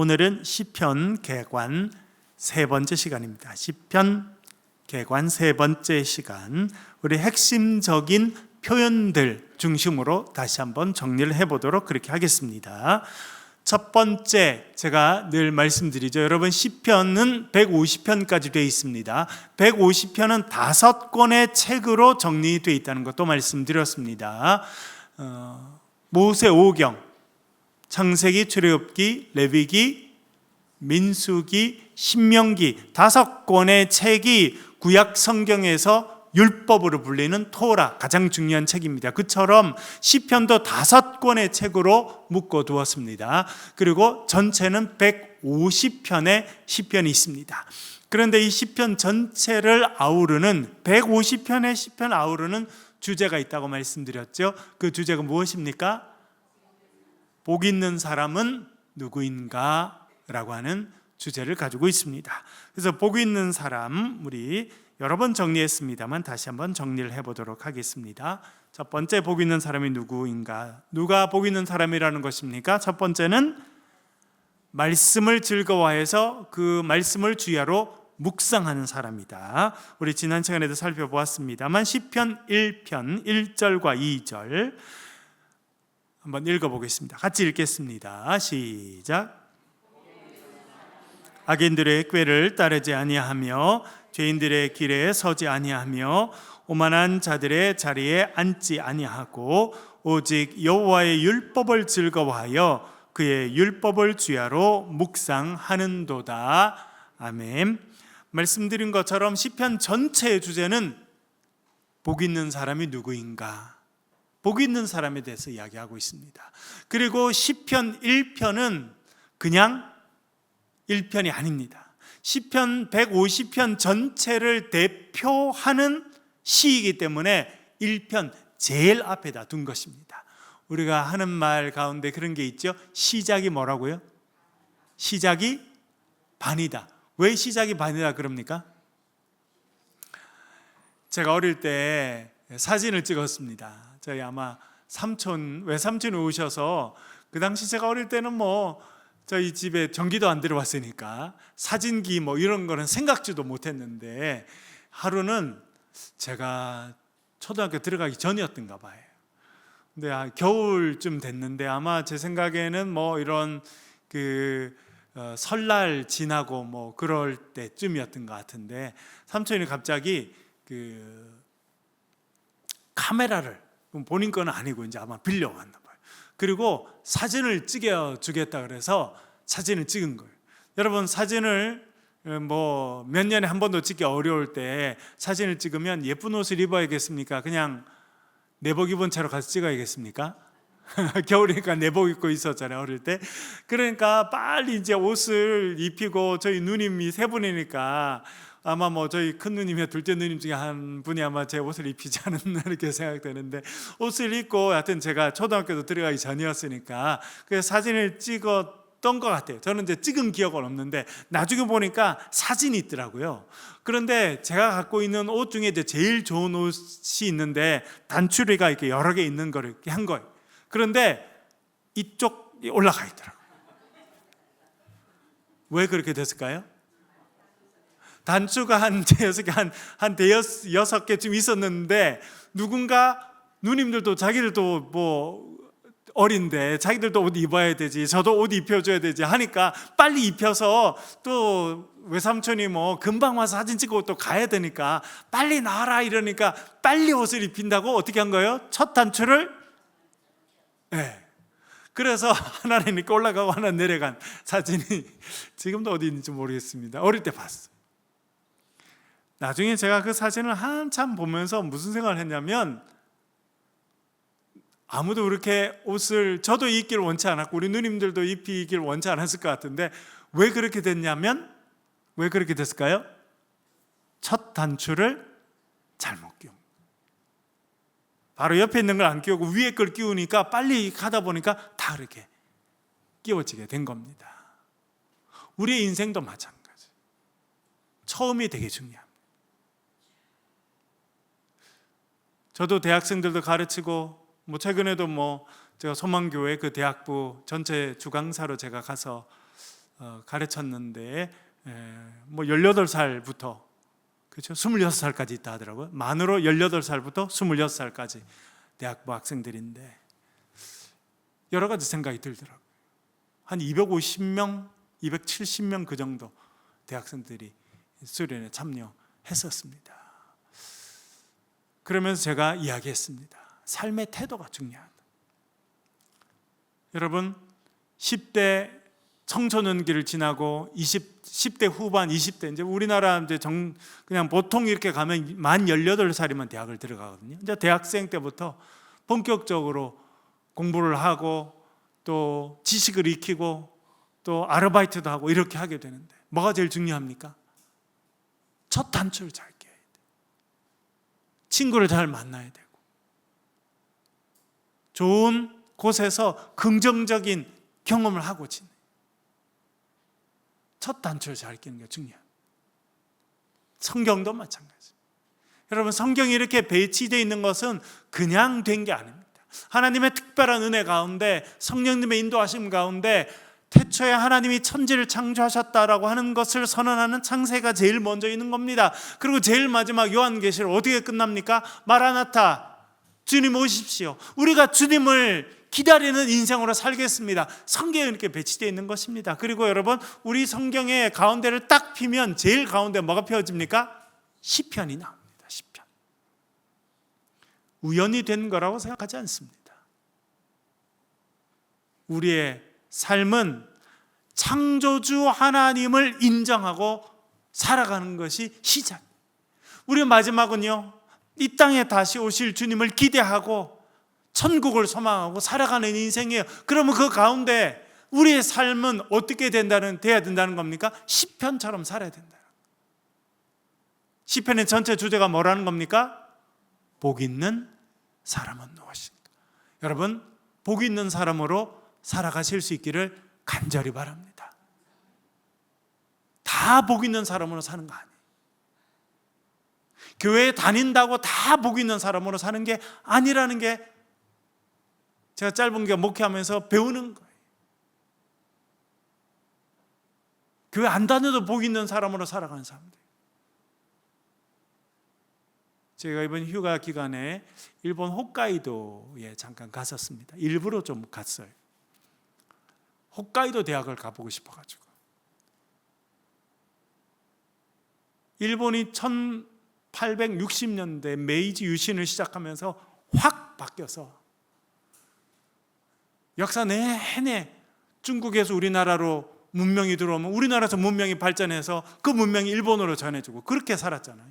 오늘은 시편 개관 세 번째 시간입니다. 시편 개관 세 번째 시간, 우리 핵심적인 표현들 중심으로 다시 한번 정리를 해보도록 그렇게 하겠습니다. 첫 번째, 제가 늘 말씀드리죠. 여러분, 시편은 150편까지 되어 있습니다. 150편은 5권의 책으로 정리되어 있다는 것도 말씀드렸습니다. 모세오경, 창세기, 출애굽기, 레위기, 민수기, 신명기 5권의 책이 구약 성경에서 율법으로 불리는 토라, 가장 중요한 책입니다. 그처럼 시편도 5권의 책으로 묶어 두었습니다. 그리고 전체는 150편의 시편이 있습니다. 그런데 이 시편 전체를 아우르는 150편의 시편 아우르는 주제가 있다고 말씀드렸죠. 그 주제가 무엇입니까? 복 있는 사람은 누구인가? 라고 하는 주제를 가지고 있습니다. 그래서 복 있는 사람, 우리 여러 번 정리했습니다만 다시 한번 정리를 해보도록 하겠습니다. 첫 번째, 복 있는 사람이 누구인가? 누가 복 있는 사람이라는 것입니까? 첫 번째는 말씀을 즐거워해서 그 말씀을 주야로 묵상하는 사람이다. 우리 지난 시간에도 살펴보았습니다만 시편 1편 1절과 2절 한번 읽어보겠습니다. 같이 읽겠습니다. 시작. 악인들의 꾀를 따르지 아니하며 죄인들의 길에 서지 아니하며 오만한 자들의 자리에 앉지 아니하고 오직 여호와의 율법을 즐거워하여 그의 율법을 주야로 묵상하는도다. 아멘. 말씀드린 것처럼 시편 전체의 주제는 복 있는 사람이 누구인가? 복 있는 사람에 대해서 이야기하고 있습니다. 그리고 시편 1편은 그냥 1편이 아닙니다. 시편 150편 전체를 대표하는 시이기 때문에 1편 제일 앞에다 둔 것입니다. 우리가 하는 말 가운데 그런 게 있죠. 시작이 뭐라고요? 시작이 반이다. 왜 시작이 반이다 그럽니까? 제가 어릴 때 사진을 찍었습니다. 저희 아마 외삼촌이 오셔서, 그 당시 제가 어릴 때는 저희 집에 전기도 안 들어왔으니까 사진기 이런 거는 생각지도 못했는데, 하루는 제가 초등학교 들어가기 전이었던가 봐요. 근데 겨울쯤 됐는데 아마 제 생각에는 이런 설날 지나고 그럴 때쯤이었던 것 같은데, 삼촌이 갑자기 카메라를, 본인 거는 아니고 이제 아마 빌려왔나 봐요. 그리고 사진을 찍어주겠다 그래서 사진을 찍은 거예요. 여러분, 사진을 몇 년에 한 번도 찍기 어려울 때 사진을 찍으면 예쁜 옷을 입어야겠습니까? 그냥 내복 입은 채로 가서 찍어야겠습니까? 겨울이니까 내복 입고 있었잖아요, 어릴 때. 그러니까 빨리 이제 옷을 입히고, 저희 누님이 3분이니까 아마 저희 큰 누님이나 둘째 누님 중에 한 분이 아마 제 옷을 입히지 않았나 이렇게 생각되는데, 옷을 입고, 하여튼 제가 초등학교도 들어가기 전이었으니까 그래서 사진을 찍었던 것 같아요. 저는 이제 찍은 기억은 없는데 나중에 보니까 사진이 있더라고요. 그런데 제가 갖고 있는 옷 중에 이제 제일 좋은 옷이 있는데 단추리가 이렇게 여러 개 있는 거를 이렇게 한 거예요. 그런데 이쪽이 올라가 있더라고요. 왜 그렇게 됐을까요? 단추가 한 대여섯 개쯤 있었는데, 누군가 누님들도 자기들도 어린데 자기들도 옷 입어야 되지, 저도 옷 입혀줘야 되지 하니까 빨리 입혀서, 또 외삼촌이 금방 와서 사진 찍고 또 가야 되니까 빨리 나와라 이러니까 빨리 옷을 입힌다고 어떻게 한 거예요? 첫 단추를 그래서 하나는 이렇게 올라가고 하나 내려간 사진이 지금도 어디 있는지 모르겠습니다. 어릴 때 봤어요. 나중에 제가 그 사진을 한참 보면서 무슨 생각을 했냐면, 아무도 그렇게 옷을, 저도 입기를 원치 않았고 우리 누님들도 입히기를 원치 않았을 것 같은데, 왜 그렇게 됐냐면, 왜 그렇게 됐을까요? 첫 단추를 잘못 끼운, 바로 옆에 있는 걸 안 끼우고 위에 걸 끼우니까 빨리 가다 보니까 다 그렇게 끼워지게 된 겁니다. 우리의 인생도 마찬가지. 처음이 되게 중요합니다. 저도 대학생들도 가르치고, 최근에도 제가 소망교회 그 대학부 전체 주강사로 제가 가서 가르쳤는데 뭐 18살부터 그렇죠? 26살까지 있다 하더라고요. 만으로 18살부터 26살까지 대학부 학생들인데 여러 가지 생각이 들더라고요. 한 250명, 270명 그 정도 대학생들이 수련에 참여했었습니다. 그러면서 제가 이야기했습니다. 삶의 태도가 중요하다. 여러분 10대 청소년기를 지나고 10대 후반, 20대 이제 우리나라 이제 그냥 보통 이렇게 가면 만 18살이면 대학을 들어가거든요. 이제 대학생 때부터 본격적으로 공부를 하고 또 지식을 익히고 또 아르바이트도 하고 이렇게 하게 되는데 뭐가 제일 중요합니까? 첫 단추를 잘 깨야 돼. 친구를 잘 만나야 되고 좋은 곳에서 긍정적인 경험을 하고 지내. 첫 단추를 잘 끼는 게 중요합니다. 성경도 마찬가지. 여러분 성경이 이렇게 배치되어 있는 것은 그냥 된 게 아닙니다. 하나님의 특별한 은혜 가운데 성령님의 인도하심 가운데 태초에 하나님이 천지를 창조하셨다라고 하는 것을 선언하는 창세가 제일 먼저 있는 겁니다. 그리고 제일 마지막 요한계시록 어떻게 끝납니까? 마라나타, 주님 오십시오. 우리가 주님을 기다리는 인생으로 살겠습니다. 성경에 이렇게 배치되어 있는 것입니다. 그리고 여러분 우리 성경의 가운데를 딱 피면 제일 가운데 뭐가 펴집니까? 시편이 나옵니다. 시편. 우연히 된 거라고 생각하지 않습니다. 우리의 삶은 창조주 하나님을 인정하고 살아가는 것이 시작. 우리의 마지막은요, 이 땅에 다시 오실 주님을 기대하고 천국을 소망하고 살아가는 인생이에요. 그러면 그 가운데 우리의 삶은 어떻게 돼야 된다는 겁니까? 시편처럼 살아야 된다. 시편의 전체 주제가 뭐라는 겁니까? 복 있는 사람은 무엇인가? 여러분, 복 있는 사람으로 살아가실 수 있기를 간절히 바랍니다. 다 복 있는 사람으로 사는 거 아니에요. 교회에 다닌다고 다 복 있는 사람으로 사는 게 아니라는 게 제가 짧은 게 목회하면서 배우는 거예요. 교회 안 다녀도 복 있는 사람으로 살아가는 사람들. 제가 이번 휴가 기간에 일본 홋카이도에 잠깐 갔었습니다. 일부러 좀 갔어요. 홋카이도 대학을 가보고 싶어가지고. 일본이 1860년대 메이지 유신을 시작하면서 확 바뀌어서 역사 내내 중국에서 우리나라로 문명이 들어오면 우리나라에서 문명이 발전해서 그 문명이 일본으로 전해지고 그렇게 살았잖아요.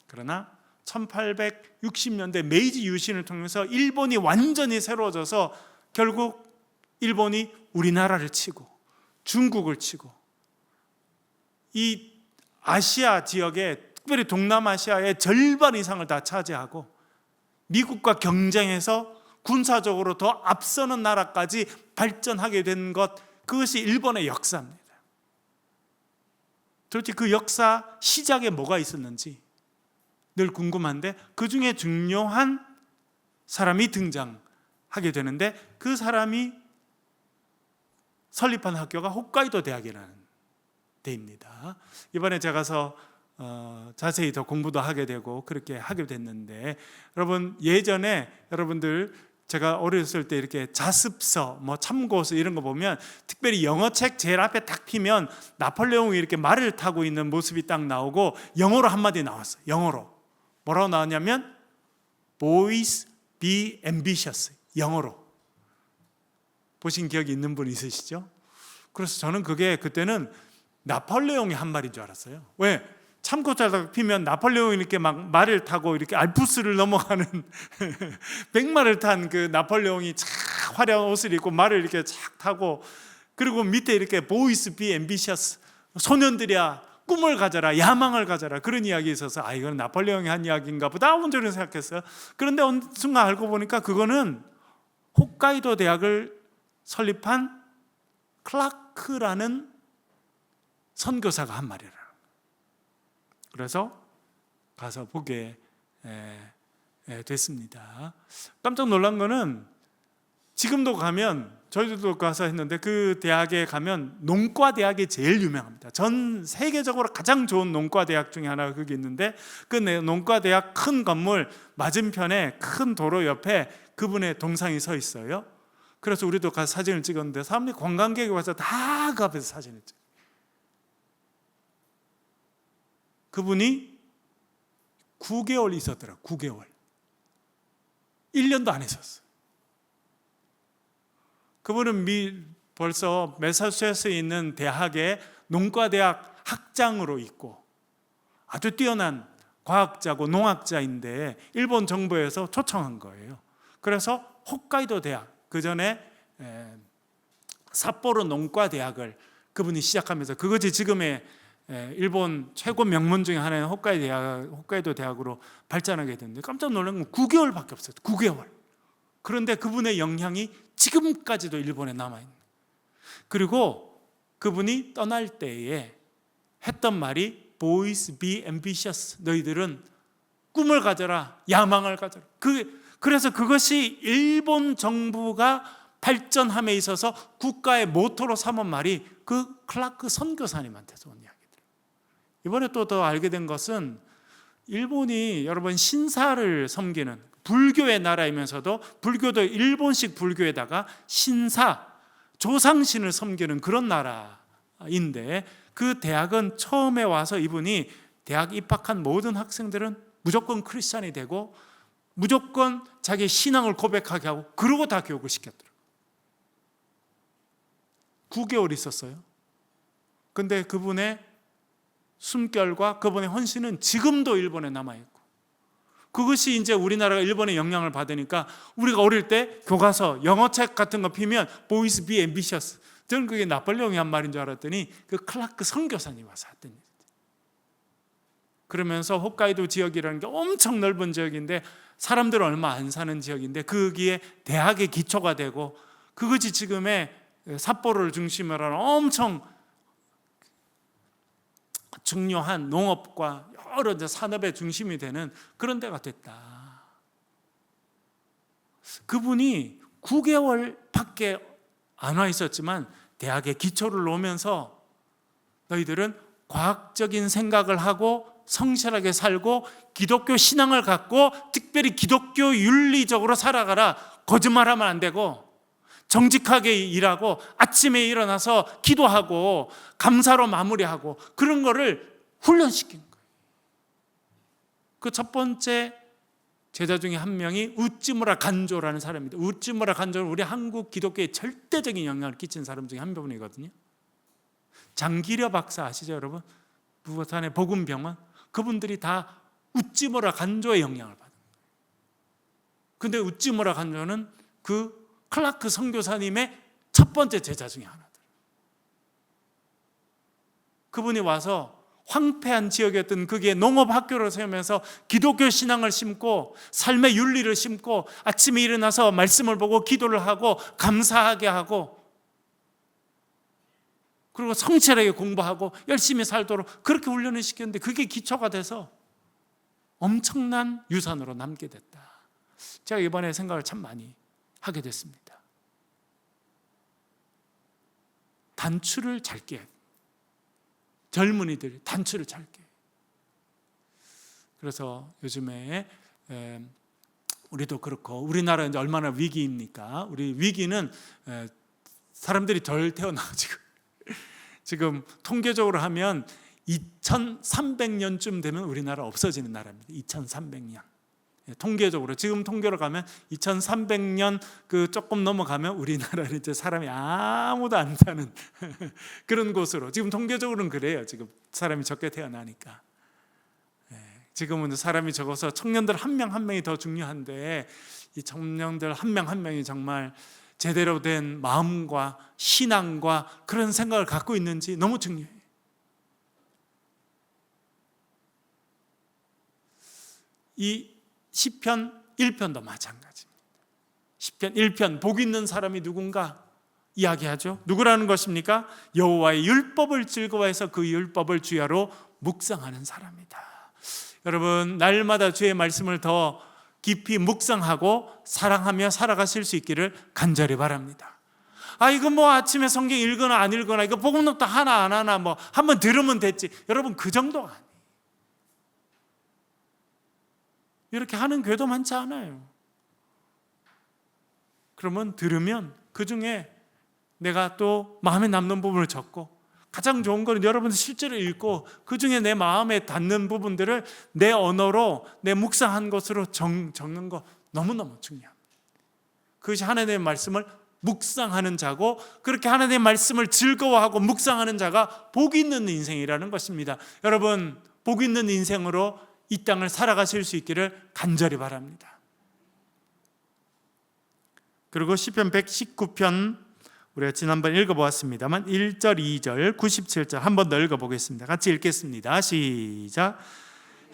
그러나 1860년대 메이지 유신을 통해서 일본이 완전히 새로워져서 결국 일본이 우리나라를 치고 중국을 치고 이 아시아 지역에 특별히 동남아시아의 절반 이상을 다 차지하고 미국과 경쟁해서 군사적으로 더 앞서는 나라까지 발전하게 된 것, 그것이 일본의 역사입니다. 도대체 그 역사 시작에 뭐가 있었는지 늘 궁금한데 그 중에 중요한 사람이 등장하게 되는데 그 사람이 설립한 학교가 홋카이도 대학이라는 데입니다. 이번에 제가 가서 자세히 더 공부도 하게 되고 그렇게 하게 됐는데 여러분 예전에 여러분들 제가 어렸을 때 이렇게 자습서, 뭐 참고서 이런 거 보면 특별히 영어책 제일 앞에 딱 피면 나폴레옹이 이렇게 말을 타고 있는 모습이 딱 나오고 영어로 한마디 나왔어요. 영어로 뭐라고 나왔냐면 Boys be ambitious. 영어로 보신 기억이 있는 분 있으시죠? 그래서 저는 그게 그때는 나폴레옹이 한 말인 줄 알았어요. 왜? 참고자가 피면 나폴레옹이 이렇게 막 말을 타고 이렇게 알프스를 넘어가는 백마를 탄 그 나폴레옹이 참 화려한 옷을 입고 말을 이렇게 착 타고 그리고 밑에 이렇게 보이스 비 앰비셔스 소년들이야 꿈을 가져라 야망을 가져라 그런 이야기 있어서 이건 나폴레옹이 한 이야기인가 보다 온전히 생각했어요. 그런데 어느 순간 알고 보니까 그거는 홋카이도 대학을 설립한 클라크라는 선교사가 한 말이라. 그래서 가서 보게 됐습니다. 깜짝 놀란 거는 지금도 가면, 저희들도 가서 했는데 그 대학에 가면 농과 대학이 제일 유명합니다. 전 세계적으로 가장 좋은 농과 대학 중에 하나가 거기 있는데, 그 농과 대학 큰 건물 맞은편에 큰 도로 옆에 그분의 동상이 서 있어요. 그래서 우리도 가서 사진을 찍었는데 사람들이, 관광객이 와서 다 그 앞에서 사진을 찍어요. 그분이 9개월 있었더라. 9개월. 1년도 안 있었어요. 그분은 벌써 매사추세츠에 있는 대학의 농과대학 학장으로 있고 아주 뛰어난 과학자고 농학자인데 일본 정부에서 초청한 거예요. 그래서 홋카이도 대학, 그 전에 삿포로 농과대학을 그분이 시작하면서, 그것이 지금의 일본 최고 명문 중에 하나인 홋카이도 대학으로 발전하게 됐는데, 깜짝 놀란 건 9개월밖에 없어요. 9개월. 그런데 그분의 영향이 지금까지도 일본에 남아있는. 그리고 그분이 떠날 때에 했던 말이 Boys be ambitious. 너희들은 꿈을 가져라, 야망을 가져라. 그래서 그것이 일본 정부가 발전함에 있어서 국가의 모토로 삼은 말이 그 클라크 선교사님한테서 온 이야기들. 이번에 또 더 알게 된 것은, 일본이 여러분 신사를 섬기는 불교의 나라이면서도, 불교도 일본식 불교에다가 신사, 조상신을 섬기는 그런 나라인데, 그 대학은 처음에 와서 이분이 대학 입학한 모든 학생들은 무조건 크리스찬이 되고 무조건 자기 신앙을 고백하게 하고, 그러고 다 교육을 시켰더라고요. 9개월 있었어요. 근데 그분의 숨결과 그분의 헌신은 지금도 일본에 남아있고, 그것이 이제 우리나라가 일본의 영향을 받으니까, 우리가 어릴 때 교과서 영어책 같은 거 피면 Boys be ambitious, 저는 그게 나폴레옹이 한 말인 줄 알았더니 그 클라크 선교사님이 와서 했던 일이에요. 그러면서 홋카이도 지역이라는 게 엄청 넓은 지역인데 사람들은 얼마 안 사는 지역인데, 거기에 대학의 기초가 되고, 그것이 지금의 삿포로를 중심으로 하는 엄청 중요한 농업과 여러 산업의 중심이 되는 그런 데가 됐다. 그분이 9개월밖에 안 와 있었지만 대학의 기초를 놓으면서, 너희들은 과학적인 생각을 하고 성실하게 살고 기독교 신앙을 갖고 특별히 기독교 윤리적으로 살아가라. 거짓말하면 안 되고 정직하게 일하고 아침에 일어나서 기도하고 감사로 마무리하고, 그런 거를 훈련시킨 거예요. 그 첫 번째 제자 중에 한 명이 우찌무라 간조라는 사람입니다. 우찌무라 간조는 우리 한국 기독교에 절대적인 영향을 끼친 사람 중에 한 분이거든요. 장기려 박사 아시죠, 여러분? 부산의 복음병원. 그분들이 다 우찌무라 간조의 영향을 받은 거예요. 근데 우찌무라 간조는 그 클라크 선교사님의 첫 번째 제자 중에 하나들. 그분이 와서 황폐한 지역이었던 거기에 농업학교를 세우면서 기독교 신앙을 심고 삶의 윤리를 심고, 아침에 일어나서 말씀을 보고 기도를 하고 감사하게 하고, 그리고 성실하게 공부하고 열심히 살도록 그렇게 훈련을 시켰는데, 그게 기초가 돼서 엄청난 유산으로 남게 됐다. 제가 이번에 생각을 참 많이 하게 됐습니다. 단추를 잘 깨. 젊은이들이 단추를 잘 깨. 그래서 요즘에 우리도 그렇고, 우리나라 이제 얼마나 위기입니까? 우리 위기는 사람들이 덜 태어나가지고 지금 통계적으로 하면 2300년쯤 되면 우리나라 없어지는 나라입니다. 2300년. 통계적으로 지금 통계로 가면 2300년 그 조금 넘어가면 우리나라는 이제 사람이 아무도 안 사는 그런 곳으로, 지금 통계적으로는 그래요. 지금 사람이 적게 태어나니까. 지금은 사람이 적어서 청년들 한 명 한 명이 더 중요한데, 이 청년들 한 명 한 명이 정말 제대로 된 마음과 신앙과 그런 생각을 갖고 있는지 너무 중요해요. 이 시편 1편도 마찬가지입니다. 시편 1편, 복 있는 사람이 누군가 이야기하죠. 누구라는 것입니까? 여호와의 율법을 즐거워해서 그 율법을 주야로 묵상하는 사람이다. 여러분, 날마다 주의 말씀을 더 깊이 묵상하고 사랑하며 살아가실 수 있기를 간절히 바랍니다. 이거 뭐 아침에 성경 읽거나 안 읽거나, 이거 복음록도 하나 안 하나, 뭐 한번 들으면 됐지. 여러분, 그 정도가 아니에요. 이렇게 하는 교회도 많지 않아요. 그러면 들으면 그 중에 내가 또 마음에 남는 부분을 적고, 가장 좋은 거는 여러분들 실제로 읽고 그 중에 내 마음에 닿는 부분들을 내 언어로, 내 묵상한 것으로 적는 거 너무너무 중요합니다. 그것이 하나님의 말씀을 묵상하는 자고, 그렇게 하나님의 말씀을 즐거워하고 묵상하는 자가 복 있는 인생이라는 것입니다. 여러분, 복 있는 인생으로 이 땅을 살아가실 수 있기를 간절히 바랍니다. 그리고 시편 119편 우리가 지난번 읽어보았습니다만 1절, 2절, 97절 한 번 더 읽어보겠습니다. 같이 읽겠습니다. 시작.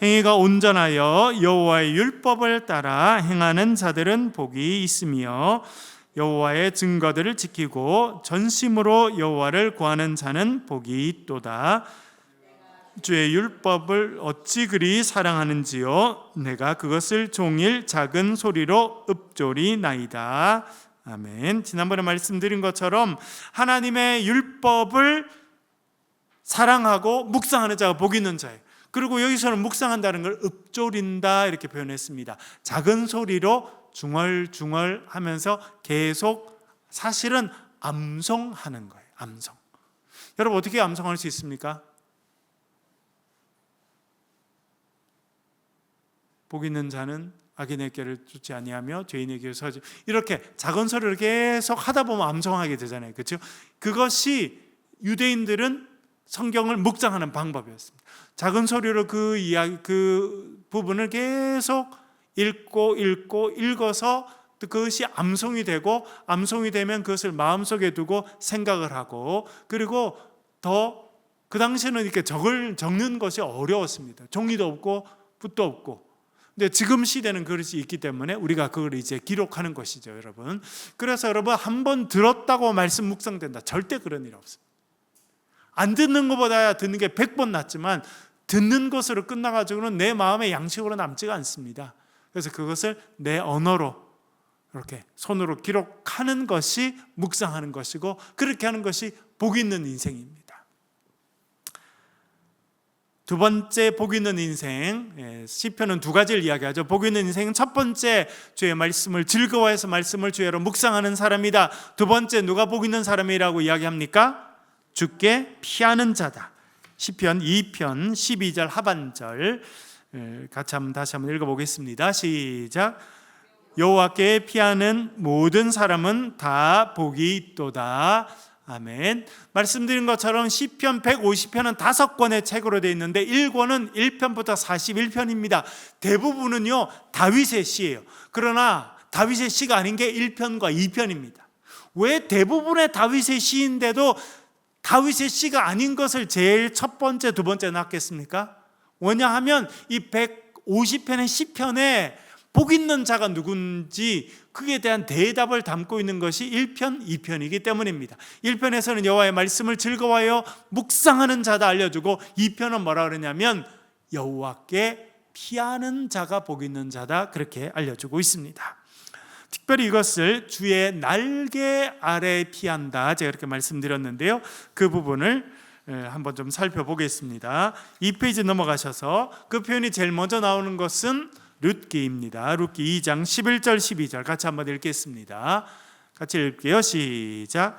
행위가 온전하여 여호와의 율법을 따라 행하는 자들은 복이 있으며 여호와의 증거들을 지키고 전심으로 여호와를 구하는 자는 복이 있도다. 주의 율법을 어찌 그리 사랑하는지요, 내가 그것을 종일 작은 소리로 읊조리나이다. 아멘. 지난번에 말씀드린 것처럼 하나님의 율법을 사랑하고 묵상하는 자가 복 있는 자예요. 그리고 여기서는 묵상한다는 걸 읊조린다 이렇게 표현했습니다. 작은 소리로 중얼중얼 하면서 계속 사실은 암송하는 거예요. 암송. 여러분, 어떻게 암송할 수 있습니까? 복 있는 자는 악인의 길을 쫓지 아니하며 죄인의 길을 서지, 이렇게 작은 소리를 계속 하다 보면 암송하게 되잖아요. 그렇죠? 그것이 유대인들은 성경을 묵상하는 방법이었습니다. 작은 소리로 그 부분을 계속 읽어서 그것이 암송이 되고, 암송이 되면 그것을 마음속에 두고 생각을 하고, 그리고 더 그 당시에는 이렇게 적는 것이 어려웠습니다. 종이도 없고 붓도 없고. 근데 지금 시대는 그것이 있기 때문에 우리가 그걸 이제 기록하는 것이죠, 여러분. 그래서 여러분, 한 번 들었다고 말씀 묵상된다, 절대 그런 일 없어요. 안 듣는 것보다 듣는 게 100번 낫지만 듣는 것으로 끝나가지고는 내 마음의 양식으로 남지가 않습니다. 그래서 그것을 내 언어로 이렇게 손으로 기록하는 것이 묵상하는 것이고, 그렇게 하는 것이 복 있는 인생입니다. 두 번째 복 있는 인생, 시편은 두 가지를 이야기하죠. 복 있는 인생은 첫 번째, 주의 말씀을 즐거워해서 말씀을 주야로 묵상하는 사람이다. 두 번째, 누가 복 있는 사람이라고 이야기합니까? 주께 피하는 자다. 시편 2편 12절 하반절 같이 다시 한번 읽어보겠습니다. 시작. 여호와께 피하는 모든 사람은 다 복이 있도다. 아멘. 말씀드린 것처럼 시편 150편은 5권의 책으로 되어 있는데 1권은 1편부터 41편입니다. 대부분은요 다윗의 시예요. 그러나 다윗의 시가 아닌 게 1편과 2편입니다. 왜 대부분의 다윗의 시인데도 다윗의 시가 아닌 것을 제일 첫 번째, 두 번째 놨겠습니까? 왜냐하면 이 150편의 시편에 복 있는 자가 누군지 그에 대한 대답을 담고 있는 것이 1편, 2편이기 때문입니다. 1편에서는 여호와의 말씀을 즐거워하여 묵상하는 자다 알려주고, 2편은 뭐라 그러냐면 여호와께 피하는 자가 복 있는 자다, 그렇게 알려주고 있습니다. 특별히 이것을 주의 날개 아래 피한다, 제가 이렇게 말씀드렸는데요. 그 부분을 한번 좀 살펴보겠습니다. 2페이지 넘어가셔서 그 표현이 제일 먼저 나오는 것은 룻기입니다. 룻기 2장 11절 12절 같이 한번 읽겠습니다. 같이 읽게요. 시작.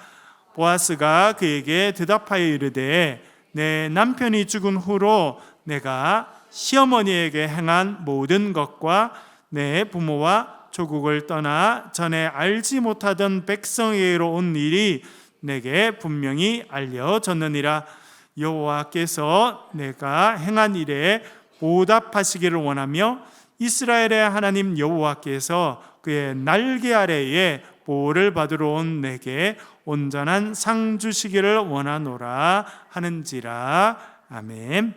보아스가 그에게 대답하여 이르되 내 남편이 죽은 후로 내가 시어머니에게 행한 모든 것과 내 부모와 조국을 떠나 전에 알지 못하던 백성에게로 온 일이 내게 분명히 알려졌느니라. 여호와께서 내가 행한 일에 보답하시기를 원하며 이스라엘의 하나님 여호와께서 그의 날개 아래에 보호를 받으러 온 내게 온전한 상 주시기를 원하노라 하는지라. 아멘.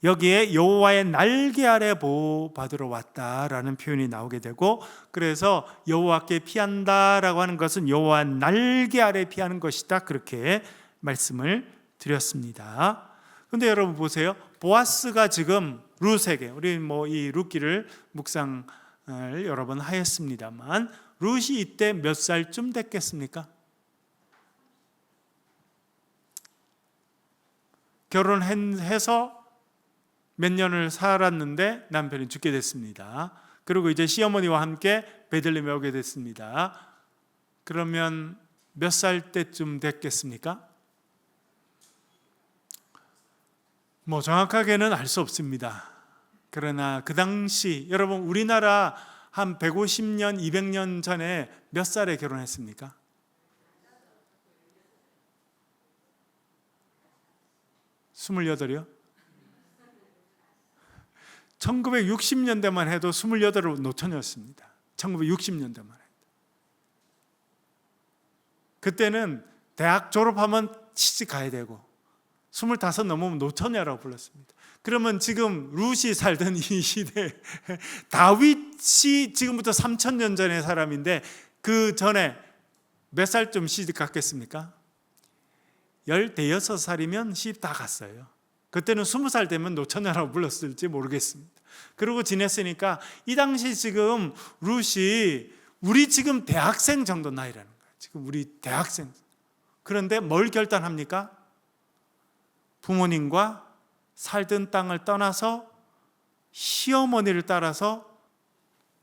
여기에 여호와의 날개 아래 보호 받으러 왔다라는 표현이 나오게 되고, 그래서 여호와께 피한다라고 하는 것은 여호와 날개 아래 피하는 것이다, 그렇게 말씀을 드렸습니다. 그런데 여러분 보세요. 보아스가 지금 룻에게, 우리 이 룻기를 묵상하는 여러 번 하였습니다만 룻이 이때 몇 살쯤 됐겠습니까? 결혼해서 몇 년을 살았는데 남편이 죽게 됐습니다. 그리고 이제 시어머니와 함께 베들레헴에 오게 됐습니다. 그러면 몇 살 때쯤 됐겠습니까? 정확하게는 알 수 없습니다. 그러나 그 당시 여러분 우리나라 한 150년, 200년 전에 몇 살에 결혼했습니까? 28이요? 1960년대만 해도 28은 노처녀였습니다. 1960년대만 해도. 그때는 대학 졸업하면 시집 가야 되고 25 넘으면 노처녀라고 불렀습니다. 그러면 지금 룻이 살던 이 시대, 다윗이 지금부터 3000년 전의 사람인데 그 전에 몇 살쯤 시집 갔겠습니까? 15살이면 시집 다 갔어요. 그때는 20살 되면 노처녀라고 불렀을지 모르겠습니다. 그러고 지냈으니까 이 당시 지금 룻이 우리 지금 대학생 정도 나이라는 거예요. 지금 우리 대학생. 그런데 뭘 결단합니까? 부모님과 살던 땅을 떠나서 시어머니를 따라서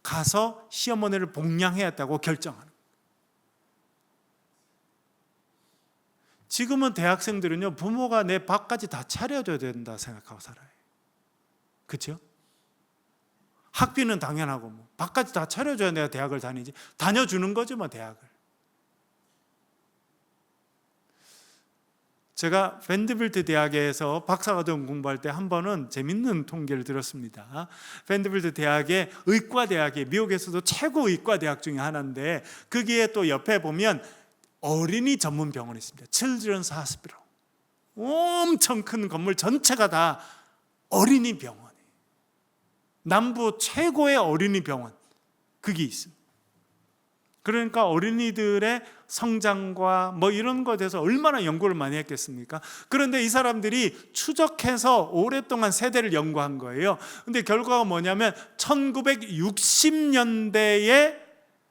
가서 시어머니를 복양해야겠다고 결정하는 거예요. 지금은 대학생들은요, 부모가 내 밥까지 다 차려줘야 된다 생각하고 살아요. 그렇죠? 학비는 당연하고 밥까지 다 차려줘야 내가 대학을 다니지. 다녀주는 거죠, 대학을. 제가 밴드빌트 대학에서 박사과정 공부할 때 한 번은 재밌는 통계를 들었습니다. 밴드빌트 대학의 의과대학이 미국에서도 최고 의과대학 중에 하나인데 거기에 또 옆에 보면 어린이 전문 병원이 있습니다. Children's Hospital. 엄청 큰 건물 전체가 다 어린이 병원이에요. 남부 최고의 어린이 병원 그게 있습니다. 그러니까 어린이들의 성장과 이런 것에 대해서 얼마나 연구를 많이 했겠습니까? 그런데 이 사람들이 추적해서 오랫동안 세대를 연구한 거예요. 근데 결과가 뭐냐면 1960년대에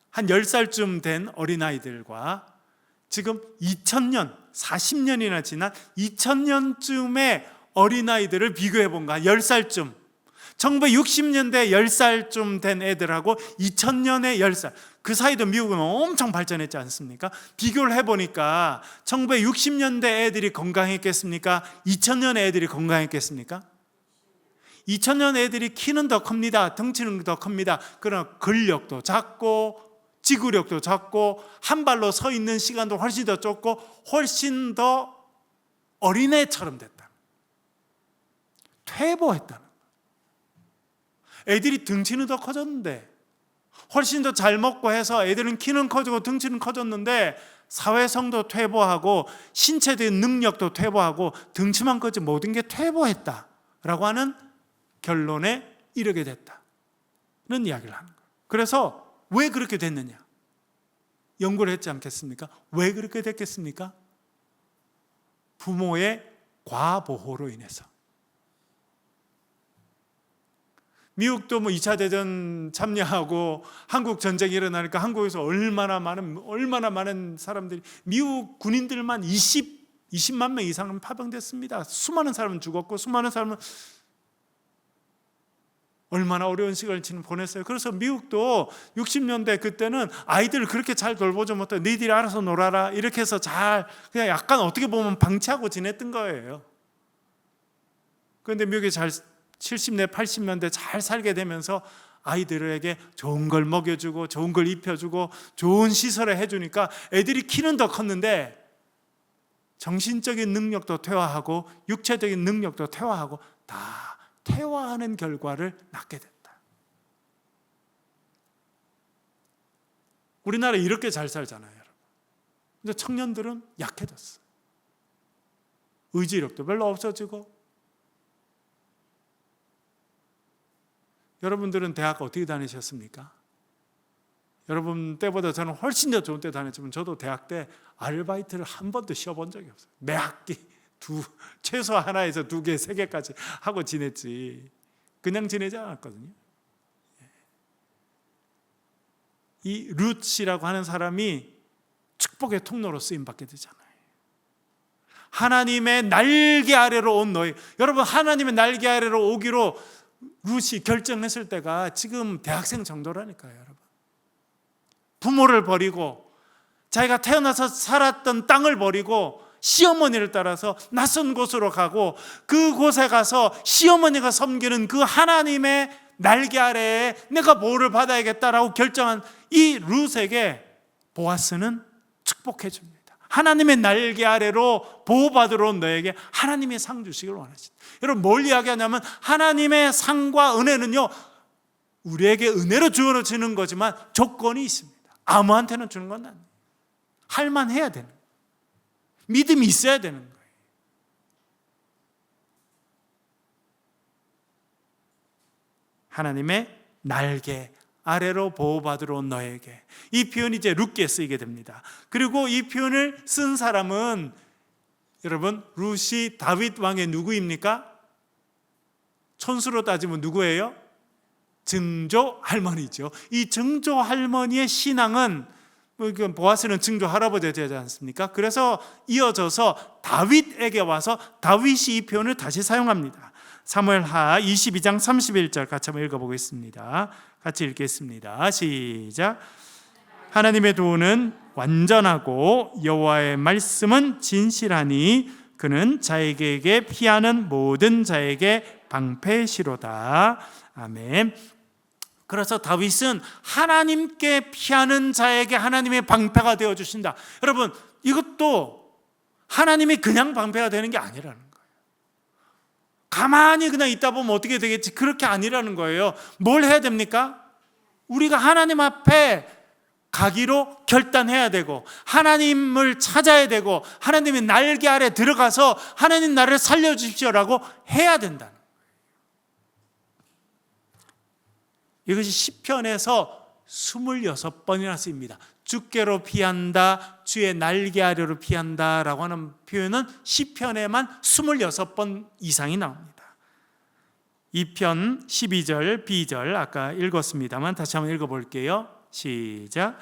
한 10살쯤 된 어린아이들과 지금 2000년, 40년이나 지난 2000년쯤의 어린아이들을 비교해 본 거야. 10살쯤. 1960년대 10살쯤 된 애들하고 2000년에 10살. 그 사이도 미국은 엄청 발전했지 않습니까? 비교를 해보니까 1960년대 애들이 건강했겠습니까? 2000년 애들이 건강했겠습니까? 2000년 애들이 키는 더 큽니다. 덩치는 더 큽니다. 그러나 근력도 작고 지구력도 작고 한 발로 서 있는 시간도 훨씬 더 좁고 훨씬 더 어린애처럼 됐다. 퇴보했다는 거예요. 애들이 덩치는 더 커졌는데 훨씬 더 잘 먹고 해서 애들은 키는 커지고 덩치는 커졌는데 사회성도 퇴보하고 신체적인 능력도 퇴보하고 덩치만 커지 모든 게 퇴보했다라고 하는 결론에 이르게 됐다는 이야기를 하는 거예요. 그래서 왜 그렇게 됐느냐? 연구를 했지 않겠습니까? 왜 그렇게 됐겠습니까? 부모의 과보호로 인해서. 미국도 2차 대전 참여하고 한국 전쟁이 일어나니까 한국에서 얼마나 많은 사람들이 미국 군인들만 20만 명 이상은 파병됐습니다. 수많은 사람은 죽었고 수많은 사람은 얼마나 어려운 시간을 보냈어요. 그래서 미국도 60년대 그때는 아이들을 그렇게 잘 돌보지 못해 너희들이 알아서 놀아라 이렇게 해서 그냥 약간 어떻게 보면 방치하고 지냈던 거예요. 그런데 미국이 70년, 80년대 잘 살게 되면서 아이들에게 좋은 걸 먹여주고 좋은 걸 입혀주고 좋은 시설을 해주니까 애들이 키는 더 컸는데 정신적인 능력도 퇴화하고 육체적인 능력도 퇴화하고 다 퇴화하는 결과를 낳게 됐다. 우리나라 이렇게 잘 살잖아요, 여러분. 근데 청년들은 약해졌어요. 의지력도 별로 없어지고. 여러분들은 대학 어떻게 다니셨습니까? 여러분 때보다 저는 훨씬 더 좋은 때 다녔지만 저도 대학 때 아르바이트를 한 번도 쉬어본 적이 없어요. 매 학기 최소 하나에서 2개, 3개까지 하고 지냈지 그냥 지내지 않았거든요. 이 룻이라고 하는 사람이 축복의 통로로 쓰임받게 되잖아요. 하나님의 날개 아래로 온 너희, 여러분 하나님의 날개 아래로 오기로 룻이 결정했을 때가 지금 대학생 정도라니까요. 여러분, 부모를 버리고 자기가 태어나서 살았던 땅을 버리고 시어머니를 따라서 낯선 곳으로 가고, 그곳에 가서 시어머니가 섬기는 그 하나님의 날개 아래에 내가 보호를 받아야겠다라고 결정한 이 룻에게 보아스는 축복해 줍니다. 하나님의 날개 아래로 보호받으러 온 너에게 하나님의 상 주시길 원하십니다. 여러분, 뭘 이야기하냐면 하나님의 상과 은혜는요, 우리에게 은혜로 주어지는 거지만 조건이 있습니다. 아무한테는 주는 건 아니에요. 할만해야 되는 거예요. 믿음이 있어야 되는 거예요. 하나님의 날개 아래로 보호받으러 온 너에게, 이 표현이 이제 룻기에 쓰이게 됩니다. 그리고 이 표현을 쓴 사람은, 여러분, 룻이 다윗 왕의 누구입니까? 촌수로 따지면 누구예요? 증조 할머니죠. 이 증조 할머니의 신앙은, 보아스는 증조 할아버지가 되지 않습니까? 그래서 이어져서 다윗에게 와서 다윗이 이 표현을 다시 사용합니다. 사무엘하 22장 31절 같이 한번 읽어보겠습니다. 같이 읽겠습니다. 시작. 하나님의 도는 완전하고 여호와의 말씀은 진실하니 그는 자에게 피하는 모든 자에게 방패시로다. 아멘. 그래서 다윗은 하나님께 피하는 자에게 하나님의 방패가 되어주신다. 여러분, 이것도 하나님이 그냥 방패가 되는 게 아니라는 거예요. 가만히 그냥 있다 보면 어떻게 되겠지, 그렇게 아니라는 거예요. 뭘 해야 됩니까? 우리가 하나님 앞에 가기로 결단해야 되고, 하나님을 찾아야 되고, 하나님의 날개 아래 들어가서 하나님 나를 살려주십시오라고 해야 된다는 거예요. 이것이 시편에서 26번이나 쓰입니다. 주께로 피한다, 주의 날개 아래로 피한다 라고 하는 표현은 시편에만 26번 이상이 나옵니다. 2편 12절 B절 아까 읽었습니다만 다시 한번 읽어볼게요. 시작.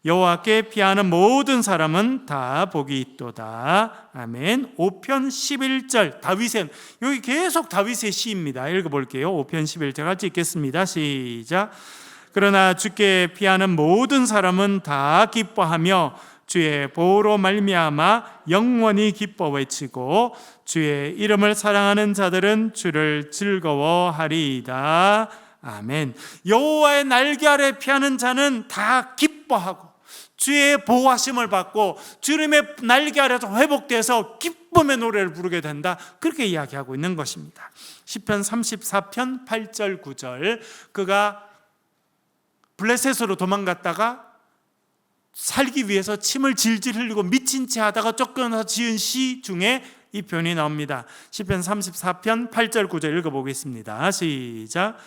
여호와께 피하는 모든 사람은 다 복이 있도다. 아멘. 5편 11절 다윗의, 여기 계속 다윗의 시입니다. 읽어볼게요. 5편 11절 같이 읽겠습니다. 시작. 그러나 주께 피하는 모든 사람은 다 기뻐하며 주의 보호로 말미암아 영원히 기뻐 외치고 주의 이름을 사랑하는 자들은 주를 즐거워하리이다. 아멘. 여호와의 날개 아래 피하는 자는 다 기뻐하고 주의 보호하심을 받고 주님의 날개 아래서 회복돼서 기쁨의 노래를 부르게 된다. 그렇게 이야기하고 있는 것입니다. 시편 34편 8절 9절, 그가 블레셋으로 도망갔다가 살기 위해서 침을 질질 흘리고 미친 채 하다가 쫓겨나서 지은 시 중에 이 표현이 나옵니다. 시편 34편 8절 9절 읽어보겠습니다. 시작.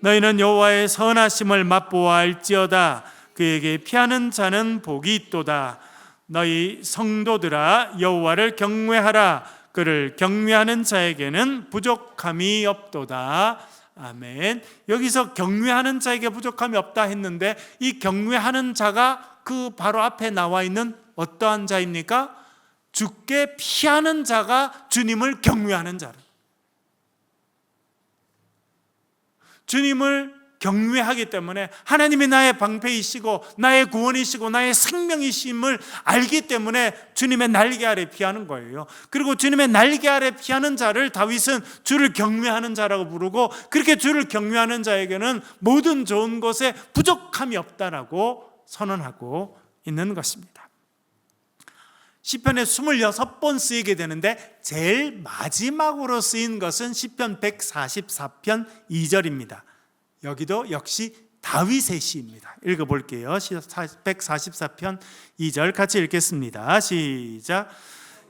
너희는 여호와의 선하심을 맛보아할지어다. 그에게 피하는 자는 복이 있도다. 너희 성도들아 여호와를 경외하라. 그를 경외하는 자에게는 부족함이 없도다. 아멘. 여기서 경외하는 자에게 부족함이 없다 했는데, 이 경외하는 자가 그 바로 앞에 나와 있는 어떠한 자입니까? 주께 피하는 자가 주님을 경외하는 자를, 주님을 경외하기 때문에 하나님이 나의 방패이시고 나의 구원이시고 나의 생명이심을 알기 때문에 주님의 날개 아래 피하는 거예요. 그리고 주님의 날개 아래 피하는 자를 다윗은 주를 경외하는 자라고 부르고, 그렇게 주를 경외하는 자에게는 모든 좋은 것에 부족함이 없다라고 선언하고 있는 것입니다. 시편에 26번 쓰이게 되는데 제일 마지막으로 쓰인 것은 시편 144편 2절입니다. 여기도 역시 다윗의 시입니다. 읽어볼게요. 144편 2절 같이 읽겠습니다. 시작.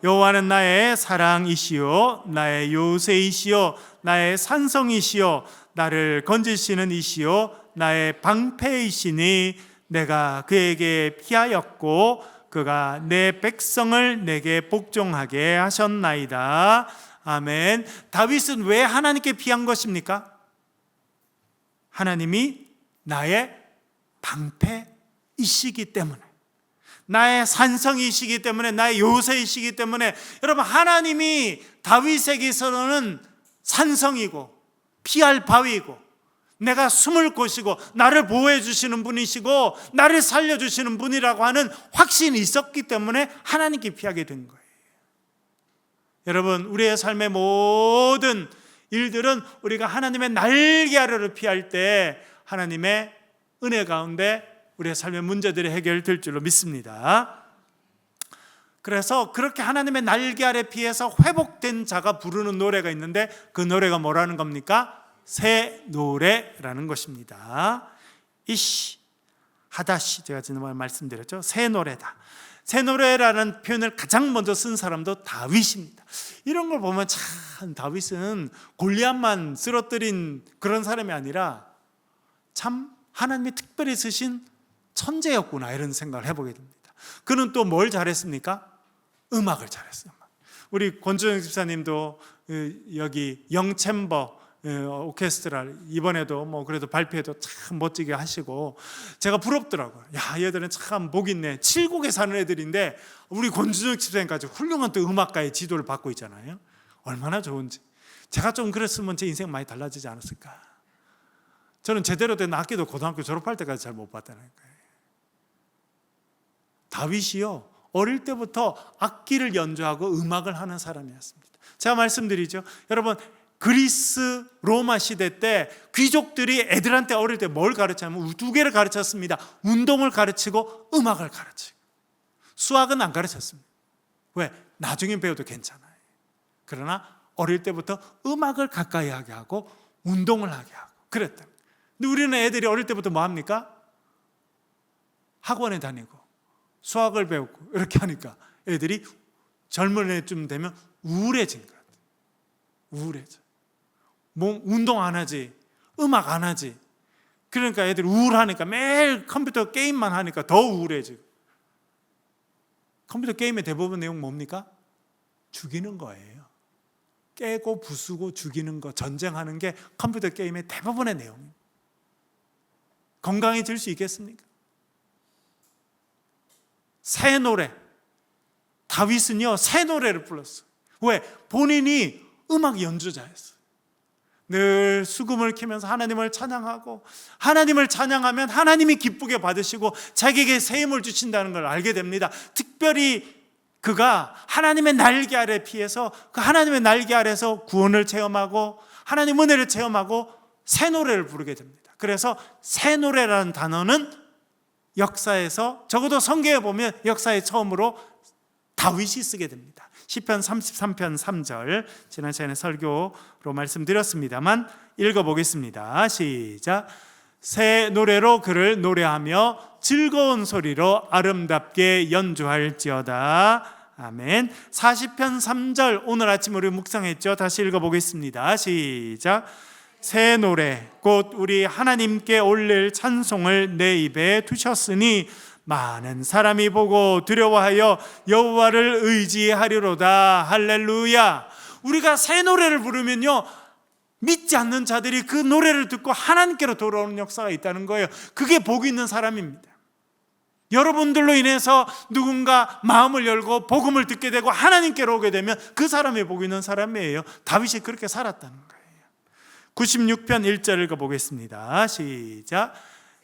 여호와는 나의 사랑이시요 나의 요새이시요 나의 산성이시요 나를 건지시는 이시요 나의 방패이시니 내가 그에게 피하였고 그가 내 백성을 내게 복종하게 하셨나이다. 아멘. 다윗은 왜 하나님께 피한 것입니까? 하나님이 나의 방패, 이시기 때문에, 나의 산성이시기 때문에, 나의 요새이시기 때문에, 여러분, 하나님이 다윗에게서는 산성이고 피할 바위이고 내가 숨을 곳이고 나를 보호해 주시는 분이시고 나를 살려주시는 분이라고 하는 확신이 있었기 때문에 하나님께 피하게 된 거예요. 여러분, 우리의 삶의 모든 일들은 우리가 하나님의 날개 아래로 피할 때 하나님의 은혜 가운데 우리의 삶의 문제들이 해결될 줄로 믿습니다. 그래서 그렇게 하나님의 날개 아래 피해서 회복된 자가 부르는 노래가 있는데 그 노래가 뭐라는 겁니까? 새 노래라는 것입니다. 이시 하다시, 제가 지난번에 말씀드렸죠. 새 노래다. 새 노래라는 표현을 가장 먼저 쓴 사람도 다윗입니다. 이런 걸 보면 참 다윗은 골리앗만 쓰러뜨린 그런 사람이 아니라 참 하나님이 특별히 쓰신 천재였구나, 이런 생각을 해보게 됩니다. 그는 또 뭘 잘했습니까? 음악을 잘했어요. 우리 권주영 집사님도 여기 영챔버 오케스트라 이번에도 그래도 발표도 참 멋지게 하시고 제가 부럽더라고요. 야, 얘들은 참 복 있네. 7국에 사는 애들인데 우리 권주영 집사님까지 훌륭한 또 음악가의 지도를 받고 있잖아요. 얼마나 좋은지. 제가 좀 그랬으면 제 인생 많이 달라지지 않았을까. 저는 제대로 된 악기도 고등학교 졸업할 때까지 잘 못 봤다는 거예요. 다윗이요, 어릴 때부터 악기를 연주하고 음악을 하는 사람이었습니다. 제가 말씀드리죠. 여러분, 그리스 로마 시대 때 귀족들이 애들한테 어릴 때 뭘 가르치냐면 두 개를 가르쳤습니다. 운동을 가르치고 음악을 가르치고. 수학은 안 가르쳤습니다. 왜? 나중에 배워도 괜찮아요. 그러나 어릴 때부터 음악을 가까이 하게 하고 운동을 하게 하고 그랬다. 근데 우리는 애들이 어릴 때부터 뭐 합니까? 학원에 다니고 수학을 배우고 이렇게 하니까 애들이 젊은 애쯤 되면 우울해진 것 같아요. 우울해져. 운동 안 하지, 음악 안 하지. 그러니까 애들이 우울하니까 매일 컴퓨터 게임만 하니까 더 우울해지고. 컴퓨터 게임의 대부분 내용 뭡니까? 죽이는 거예요. 깨고 부수고 죽이는 거, 전쟁하는 게 컴퓨터 게임의 대부분의 내용입니다. 건강해질 수 있겠습니까? 새 노래. 다윗은요, 새 노래를 불렀어요. 왜? 본인이 음악 연주자였어요. 늘 수금을 켜면서 하나님을 찬양하고, 하나님을 찬양하면 하나님이 기쁘게 받으시고 자기에게 새 힘을 주신다는 걸 알게 됩니다. 특별히 그가 하나님의 날개 아래 피해서 그 하나님의 날개 아래서 구원을 체험하고 하나님 은혜를 체험하고 새 노래를 부르게 됩니다. 그래서 새 노래라는 단어는 역사에서, 적어도 성경에 보면 역사에 처음으로 다윗이 쓰게 됩니다. 시편 33편 3절, 지난 시간에 설교로 말씀드렸습니다만 읽어보겠습니다. 시작. 새 노래로 그를 노래하며 즐거운 소리로 아름답게 연주할지어다. 아멘. 40편 3절, 오늘 아침 우리 묵상했죠. 다시 읽어보겠습니다. 시작. 새 노래 곧 우리 하나님께 올릴 찬송을 내 입에 두셨으니 많은 사람이 보고 두려워하여 여호와를 의지하리로다. 할렐루야. 우리가 새 노래를 부르면요, 믿지 않는 자들이 그 노래를 듣고 하나님께로 돌아오는 역사가 있다는 거예요. 그게 복 있는 사람입니다. 여러분들로 인해서 누군가 마음을 열고 복음을 듣게 되고 하나님께로 오게 되면 그 사람이 복 있는 사람이에요. 다윗이 그렇게 살았다는 거예요. 96편 1절 읽어보겠습니다. 시작.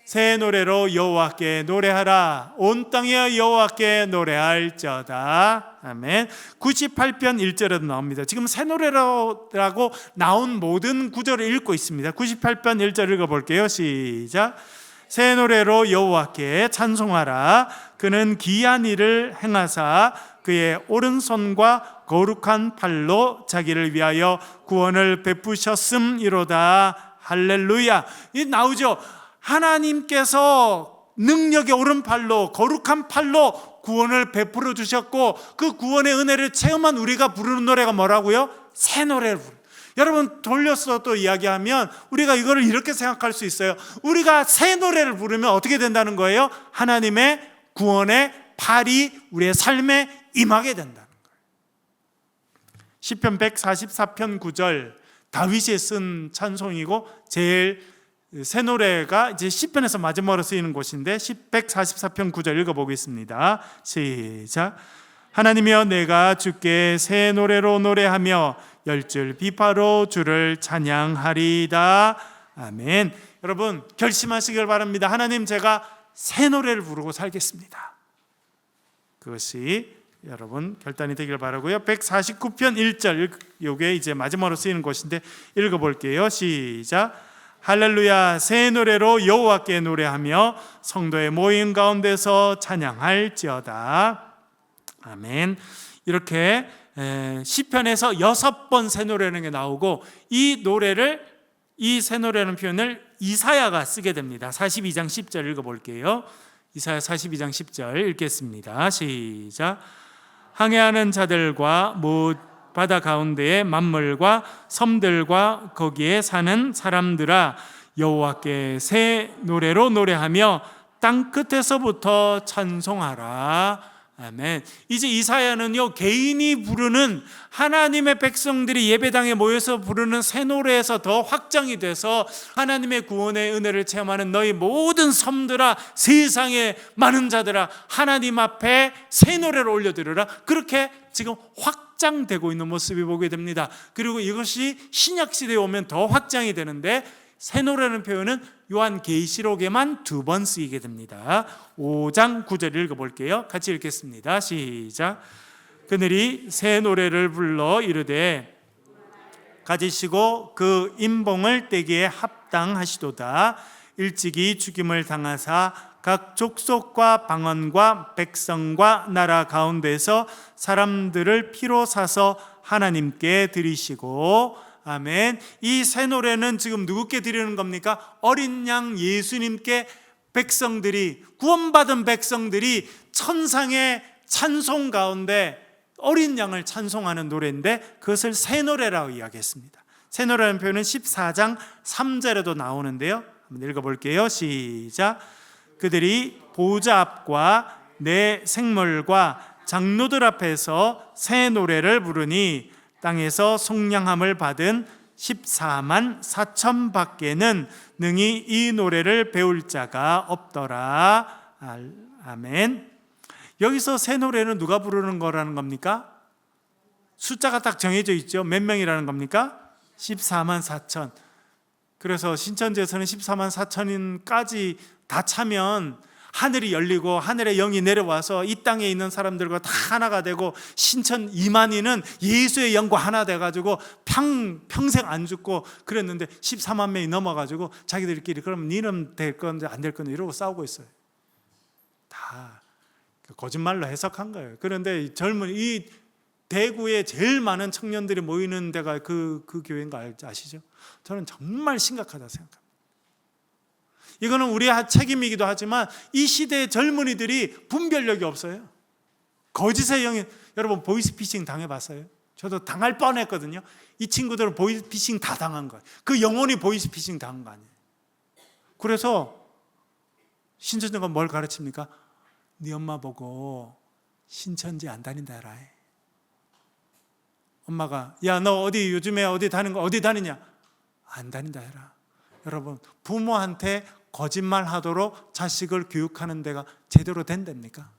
새 노래로 여호와께 노래하라. 온 땅에 여호와께 노래할지어다. 아멘. 98편 1절에도 나옵니다. 지금 새 노래라고 나온 모든 구절을 읽고 있습니다. 98편 1절 읽어볼게요. 시작. 새 노래로 여호와께 찬송하라. 그는 기이한 일을 행하사 그의 오른손과 거룩한 팔로 자기를 위하여 구원을 베푸셨음이로다. 할렐루야. 이 나오죠. 하나님께서 능력의 오른팔로, 거룩한 팔로 구원을 베풀어 주셨고 그 구원의 은혜를 체험한 우리가 부르는 노래가 뭐라고요? 새 노래를 부르는. 여러분, 돌려서 또 이야기하면 우리가 이거를 이렇게 생각할 수 있어요. 우리가 새 노래를 부르면 어떻게 된다는 거예요? 하나님의 구원의 팔이 우리의 삶에 임하게 된다는 거예요. 시편 144편 9절, 다윗이 쓴 찬송이고 제일 새 노래가 이제 시편에서 마지막으로 쓰이는 곳인데 144편 9절 읽어보겠습니다. 시작. 하나님이여 내가 주께 새 노래로 노래하며 열줄 비파로 주를 찬양하리이다. 아멘. 여러분 결심하시길 바랍니다. 하나님, 제가 새 노래를 부르고 살겠습니다. 그것이 여러분 결단이 되길 바라고요. 149편 1절, 이게 이제 마지막으로 쓰이는 것인데 읽어볼게요. 시작. 할렐루야, 새 노래로 여호와께 노래하며 성도의 모임 가운데서 찬양할지어다. 아멘. 이렇게 시편에서 6번 새 노래라는 게 나오고, 이 새 노래라는 표현을 이사야가 쓰게 됩니다. 42장 10절 읽어볼게요. 이사야 42장 10절 읽겠습니다. 시작. 항해하는 자들과 바다 가운데의 만물과 섬들과 거기에 사는 사람들아, 여호와께 새 노래로 노래하며 땅 끝에서부터 찬송하라. 아멘. 이제 이사야는요, 개인이 부르는, 하나님의 백성들이 예배당에 모여서 부르는 새 노래에서 더 확장이 돼서 하나님의 구원의 은혜를 체험하는 너희 모든 섬들아, 세상의 많은 자들아, 하나님 앞에 새 노래를 올려드려라. 그렇게 지금 확장되고 있는 모습이 보게 됩니다. 그리고 이것이 신약시대에 오면 더 확장이 되는데, 새 노래라는 표현은 요한계시록에만 2번 쓰이게 됩니다. 5장 9절 읽어볼게요. 같이 읽겠습니다. 시작. 그들이 새 노래를 불러 이르되 가지시고 그 임봉을 떼기에 합당하시도다. 일찍이 죽임을 당하사 각 족속과 방언과 백성과 나라 가운데서 사람들을 피로 사서 하나님께 드리시고. 아멘. 이 새 노래는 지금 누구께 드리는 겁니까? 어린 양 예수님께 백성들이, 구원받은 백성들이 천상의 찬송 가운데 어린 양을 찬송하는 노래인데, 그것을 새 노래라고 이야기했습니다. 새 노래라는 표현은 14장 3절에도 나오는데요. 한번 읽어볼게요. 시작. 그들이 보좌 앞과 내 생물과 장로들 앞에서 새 노래를 부르니 땅에서 속량함을 받은 14만 4천 밖에는 능히 이 노래를 배울 자가 없더라. 아멘. 여기서 새 노래는 누가 부르는 거라는 겁니까? 숫자가 딱 정해져 있죠. 몇 명이라는 겁니까? 14만 4천. 그래서 신천지에서는 14만 4천인까지 다 차면 하늘이 열리고 하늘의 영이 내려와서 이 땅에 있는 사람들과 다 하나가 되고, 신천 2만인은 예수의 영과 하나 돼가지고 평생 안 죽고 그랬는데, 14만 명이 넘어가지고 자기들끼리 그럼 니는 될 건지 안 될 건지 이러고 싸우고 있어요. 다 거짓말로 해석한 거예요. 그런데 이 대구에 제일 많은 청년들이 모이는 데가 그 교회인 거 아시죠? 저는 정말 심각하다 생각합니다. 이거는 우리의 책임이기도 하지만 이 시대의 젊은이들이 분별력이 없어요. 거짓의 영이, 여러분 보이스피싱 당해봤어요? 저도 당할 뻔했거든요. 이 친구들은 보이스피싱 다 당한 거예요. 그 영혼이 보이스피싱 당한 거 아니에요. 그래서 신천지가 뭘 가르칩니까? 네 엄마 보고 신천지 안 다닌다 해라. 엄마가 야 너 어디 요즘에 어디 다니냐? 안 다닌다 해라. 여러분, 부모한테 거짓말 하도록 자식을 교육하는 데가 제대로 된답니까?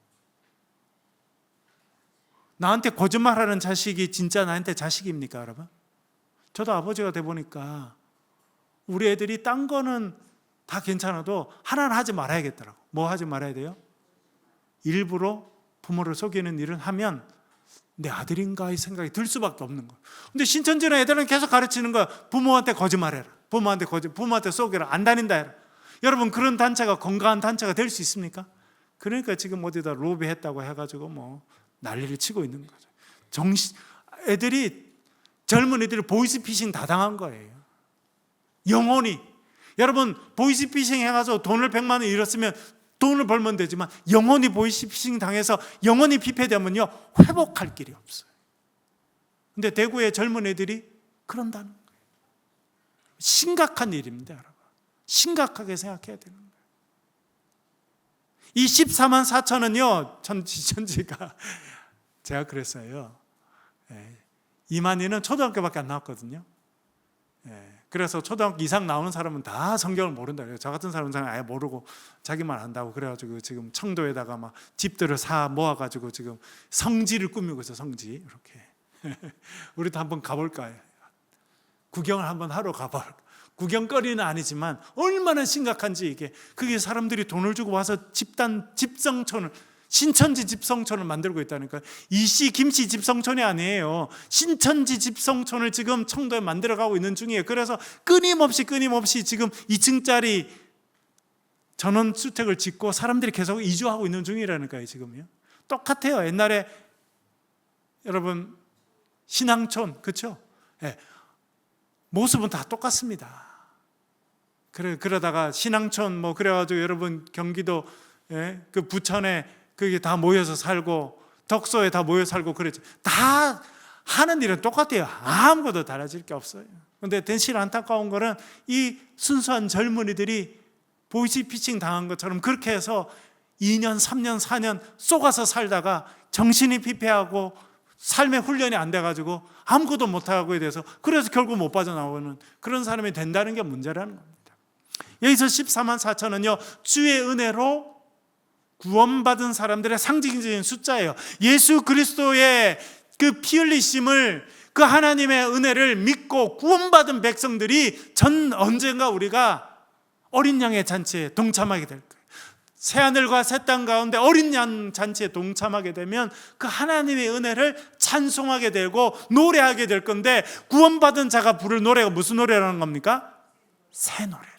나한테 거짓말하는 자식이 진짜 나한테 자식입니까, 여러분? 저도 아버지가 돼 보니까 우리 애들이 딴 거는 다 괜찮아도 하나는 하지 말아야겠더라고. 뭐 하지 말아야 돼요? 일부러 부모를 속이는 일을 하면 내 아들인가 이 생각이 들 수밖에 없는 거예요. 근데 신천지는 애들은 계속 가르치는 거야. 부모한테 거짓말해라. 부모한테 속여라. 안 다닌다 해라. 여러분, 그런 단체가 건강한 단체가 될 수 있습니까? 그러니까 지금 어디다 로비했다고 해가지고 뭐 난리를 치고 있는 거죠. 젊은 애들이 보이스피싱 다 당한 거예요. 영혼이. 여러분, 보이스피싱 해가지고 돈을 100만 원 잃었으면 돈을 벌면 되지만, 영혼이 보이스피싱 당해서 영혼이 피폐되면요, 회복할 길이 없어요. 근데 대구의 젊은 애들이 그런다는 거예요. 심각한 일입니다, 여러분. 심각하게 생각해야 되는 거예요. 이 14만 4천은요, 천지가 제가 그랬어요. 이만희는 초등학교밖에 안 나왔거든요. 그래서 초등학교 이상 나오는 사람은 다 성경을 모른다. 저 같은 사람은 아예 모르고 자기만 안다고 그래가지고 지금 청도에다가 막 집들을 모아가지고 지금 성지를 꾸미고 있어. 성지 이렇게. 우리도 한번 가볼까요? 구경을 한번 하러 가볼까? 구경거리는 아니지만 얼마나 심각한지 이게. 그게 사람들이 돈을 주고 와서 집성촌을, 신천지 집성촌을 만들고 있다니까. 이씨 김씨 집성촌이 아니에요. 신천지 집성촌을 지금 청도에 만들어가고 있는 중이에요. 그래서 끊임없이 지금 2층짜리 전원주택을 짓고 사람들이 계속 이주하고 있는 중이라니까요. 지금요. 똑같아요. 옛날에 여러분 신앙촌, 그렇죠? 모습은 다 똑같습니다. 그러다가 신앙촌 그래가지고 여러분 경기도 그 부천에 그게 다 모여서 살고 덕소에 다 모여 살고 그랬죠. 다 하는 일은 똑같아요. 아무것도 달라질 게 없어요. 그런데 대신 안타까운 거는 이 순수한 젊은이들이 보이스피싱 당한 것처럼 그렇게 해서 2년, 3년, 4년 쏘가서 살다가 정신이 피폐하고 삶의 훈련이 안 돼가지고 아무것도 못하고 돼서 그래서 결국 못 빠져나오는 그런 사람이 된다는 게 문제라는 겁니다. 여기서 14만 4천은요 주의 은혜로 구원받은 사람들의 상징적인 숫자예요. 예수 그리스도의 그 피 흘리심을, 그 하나님의 은혜를 믿고 구원받은 백성들이 언젠가 우리가 어린 양의 잔치에 동참하게 될 거예요. 새하늘과 새 땅 가운데 어린 양 잔치에 동참하게 되면 그 하나님의 은혜를 찬송하게 되고 노래하게 될 건데, 구원받은 자가 부를 노래가 무슨 노래라는 겁니까? 새 노래라는.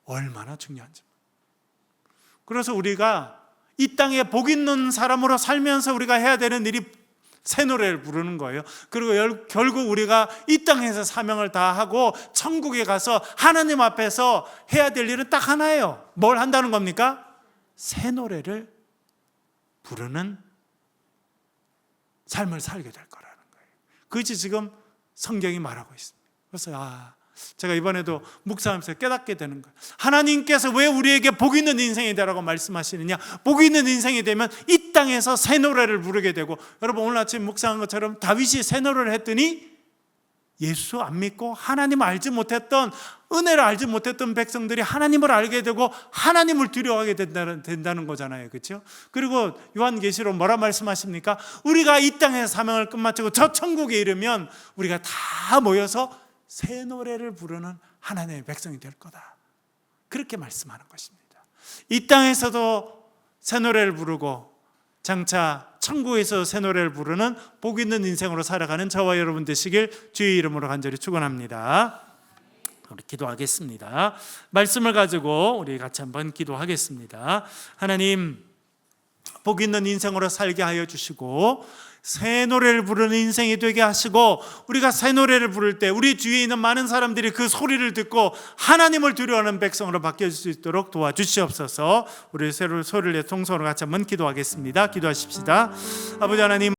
얼마나 중요한지. 그래서 우리가 이 땅에 복 있는 사람으로 살면서 우리가 해야 되는 일이 새 노래를 부르는 거예요. 그리고 결국 우리가 이 땅에서 사명을 다하고 천국에 가서 하나님 앞에서 해야 될 일은 딱 하나예요. 뭘 한다는 겁니까? 새 노래를 부르는 삶을 살게 될 거라는 거예요. 그것이 지금 성경이 말하고 있습니다. 그래서 제가 이번에도 묵상하면서 깨닫게 되는 거예요. 하나님께서 왜 우리에게 복 있는 인생이 되라고 말씀하시느냐? 복 있는 인생이 되면 이 땅에서 새 노래를 부르게 되고, 여러분 오늘 아침 묵상한 것처럼 다윗이 새 노래를 했더니 예수 안 믿고 하나님을 알지 못했던, 은혜를 알지 못했던 백성들이 하나님을 알게 되고 하나님을 두려워하게 된다는 거잖아요. 그렇죠? 그리고 요한계시록 뭐라 말씀하십니까? 우리가 이 땅에서 사명을 끝마치고 저 천국에 이르면 우리가 다 모여서 새 노래를 부르는 하나님의 백성이 될 거다. 그렇게 말씀하는 것입니다. 이 땅에서도 새 노래를 부르고 장차 천국에서 새 노래를 부르는 복 있는 인생으로 살아가는 저와 여러분 되시길 주의 이름으로 간절히 축원합니다. 우리 기도하겠습니다. 말씀을 가지고 우리 같이 한번 기도하겠습니다. 하나님, 복 있는 인생으로 살게 하여 주시고 새 노래를 부르는 인생이 되게 하시고, 우리가 새 노래를 부를 때 우리 주위에 있는 많은 사람들이 그 소리를 듣고 하나님을 두려워하는 백성으로 바뀌어질 수 있도록 도와주시옵소서. 우리 새로 소리를 내 통성으로 같이 한번 기도하겠습니다. 기도하십시다. 아버지 하나님,